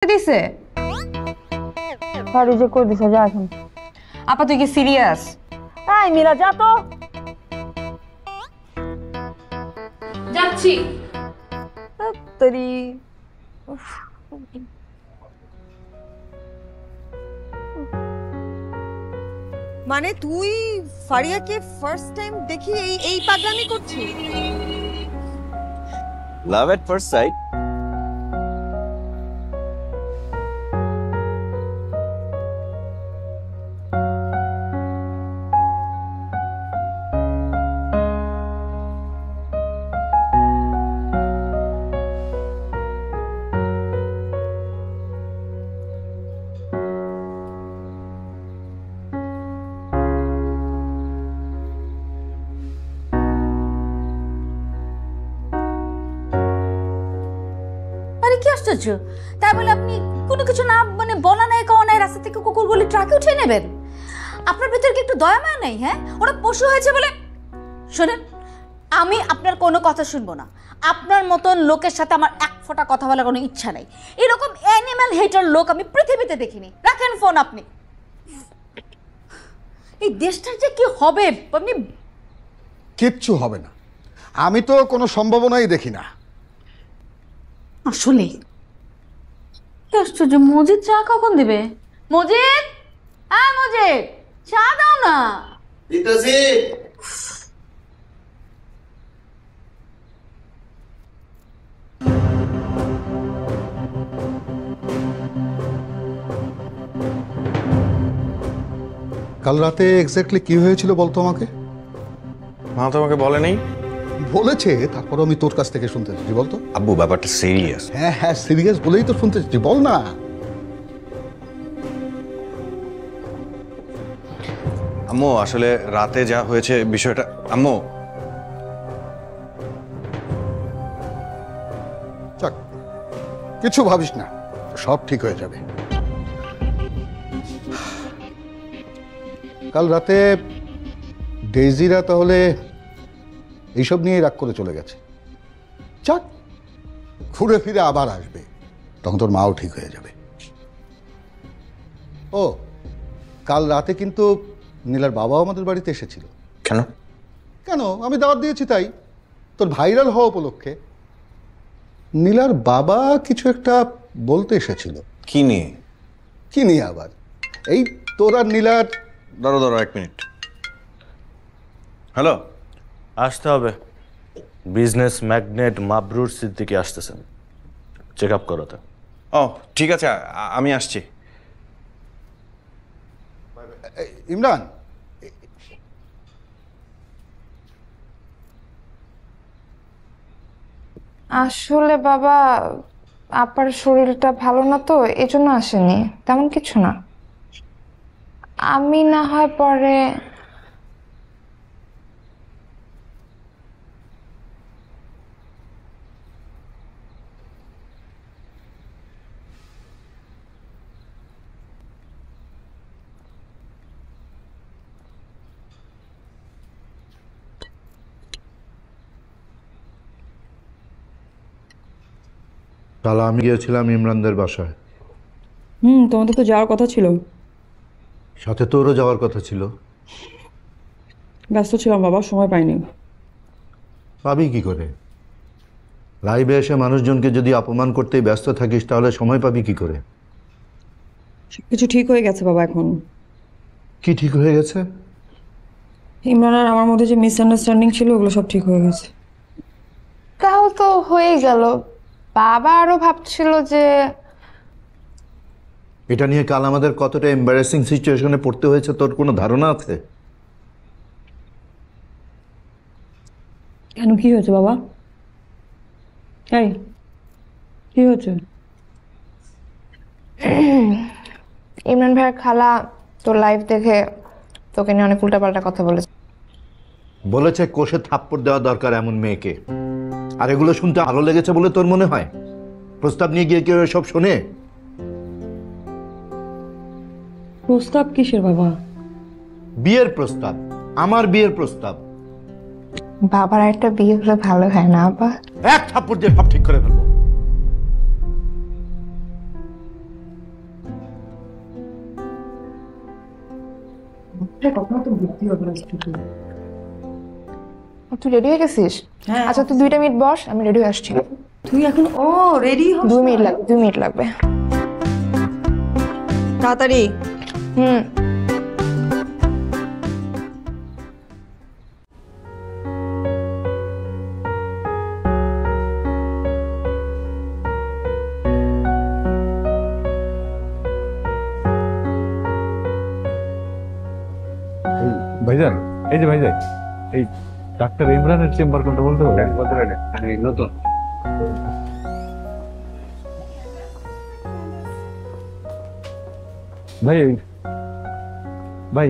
দিছে আর রিজেক্ট করে দিছে। যা এখন। আপা তুই কি সিরিয়াস? এই মিলা যা তো। যাচ্ছি। তরি মানে তুই ফারিয়াকে ফার্স্ট টাইম দেখি এই পাগলামি করছিস? লাভ এট ফার্স্ট সাইট। কি আশ্চর্য! তাই বলে আপনি কোনো কিছু না মানে বলা নাই কাও নাই রাস্তা থেকে কুকুরগুলি ট্রাকে উঠিয়ে নেবেন? আপনার ভিতরে কি একটু দয়া মায়া নেই? হ্যাঁ, ওরা পশু হয়েছে বলে। শোনেন, আমি আপনার কোনো কথা শুনবো না। আপনার মতন লোকের সাথে আমার এক ফোঁটা কথা বলার কোনো ইচ্ছা নেই। এরকম অ্যানিম্যাল হেটার লোক আমি পৃথিবীতে দেখিনি। রাখেন ফোন আপনি। এই দেশটার যে কি হবে আপনি। কিচ্ছু হবে না, আমি তো কোনো সম্ভাবনাই দেখি না। আসলে আশ্চর্য! মজিদ চা কখন দিবে? মজিদ, মজিদ চা দাও না। দিতেছি। কাল রাতে এক্স্যাক্টলি কি হয়েছিল বলতো আমাকে? মা তোমাকে বলে নেই? বলেছে, তারপর আমি তোর কাছ থেকে শুনতে চাচ্ছি, বলতো। আব্বু ব্যাপারটা সিরিয়াস। হ্যাঁ হ্যাঁ, সিরিয়াস বলেই তো শুনতে চাচ্ছি, বল না। আম্মু আসলে রাতে যা হয়েছে বিষয়টা, আম্মু যাক, কিছু ভাবিস না, সব ঠিক হয়ে যাবে। কাল রাতে ডেইজিরা তাহলে এইসব নিয়ে রাগ করে চলে গেছে। যাক, ঘুরে ফিরে আবার আসবে, তখন তোর মাও ঠিক হয়ে যাবে। ও, কাল রাতে কিন্তু নীলার বাবাও আমাদের বাড়িতে এসেছিল। কেন? কেন, আমি দাওয়াত দিয়েছি তাই, তোর ভাইরাল হওয়া উপলক্ষে। নীলার বাবা কিছু একটা বলতে এসেছিল। কি নিয়ে? কি নিয়ে আবার? এই তোর আর নীলার। ধরো 1 মিনিট। হ্যালো, আসতে হবে। বিজনেস ম্যাগনেট মাবরুর সিদ্দিকী আসতেছেন চেক আপ করাতে। ও ঠিক আছে, আমি আসছি। ইমরান, আসলে বাবা, আপার শরীরটা ভালো না তো, এই জন্য আসেনি। তেমন কিছু না। আমি না হয় পরে। কাল আমি গিয়েছিলাম ইমরানদের বাসায়। তোমাদের তো যাওয়ার কথা ছিল। সাথে তোরও যাওয়ার কথা ছিল। ব্যস্ত ছিলাম বাবা, সময় পাইনি। পাবি কি করে? লাইভে এসে মানুষজনকে যদি অপমান করতেই ব্যস্ত থাকিস তাহলে সময় পাবি কি করে? কিছু ঠিক হয়ে গেছে বাবা এখন। কি ঠিক হয়ে গেছে? ইমরান আর আমার মধ্যে যে মিসআন্ডারস্ট্যান্ডিং ছিল ওগুলো সব ঠিক হয়ে গেছে। তাও তো হয়ে গেল। বাবা আরো ভাবছিল যে। এটা নিয়ে কাল আমাদের কতটা এম্বারেসিং সিচুয়েশনে পড়তে হয়েছে তোর কোনো ধারণা আছে? কেন, কি হয়েছে বাবা? এই কি হয়েছে? ইমরান ভাইয়ের খালা তোর লাইভ দেখে তোকে নিয়ে অনেক উল্টাপাল্টা কথা বলেছে। বলেছে কোষে থাপ্পড় দেওয়া দরকার এমন মেয়েকে। আর এগুলো শুনতে ভালো লেগেছে বলে তোর মনে হয়? প্রস্তাব নিয়ে গিয়ে কেউ সব শোনে? প্রস্তাব কিসের বাবা? বিয়ের প্রস্তাব, আমার বিয়ের প্রস্তাব। বাবার একটা বিয়ে হলে ভালো হয় না আবার? এক থাপ্পড় দিয়ে সব ঠিক করে ফেলবো। তুই রেডি হয়ে গেছিস? হ্যাঁ। আচ্ছা তুই 2 মিনিট বস, আমি রেডি হয়ে আসছি। তুই এখন রেডি হ। 2 মিনিট লাগবে, 2 মিনিট লাগবে। তাড়াতাড়ি। হুম। ভাইজান, এই যে ভাইজান, এই ডাক্তার ইমরানের চেম্বার কোনটা বলতে পারবেন? নতুন ভাই, ভাই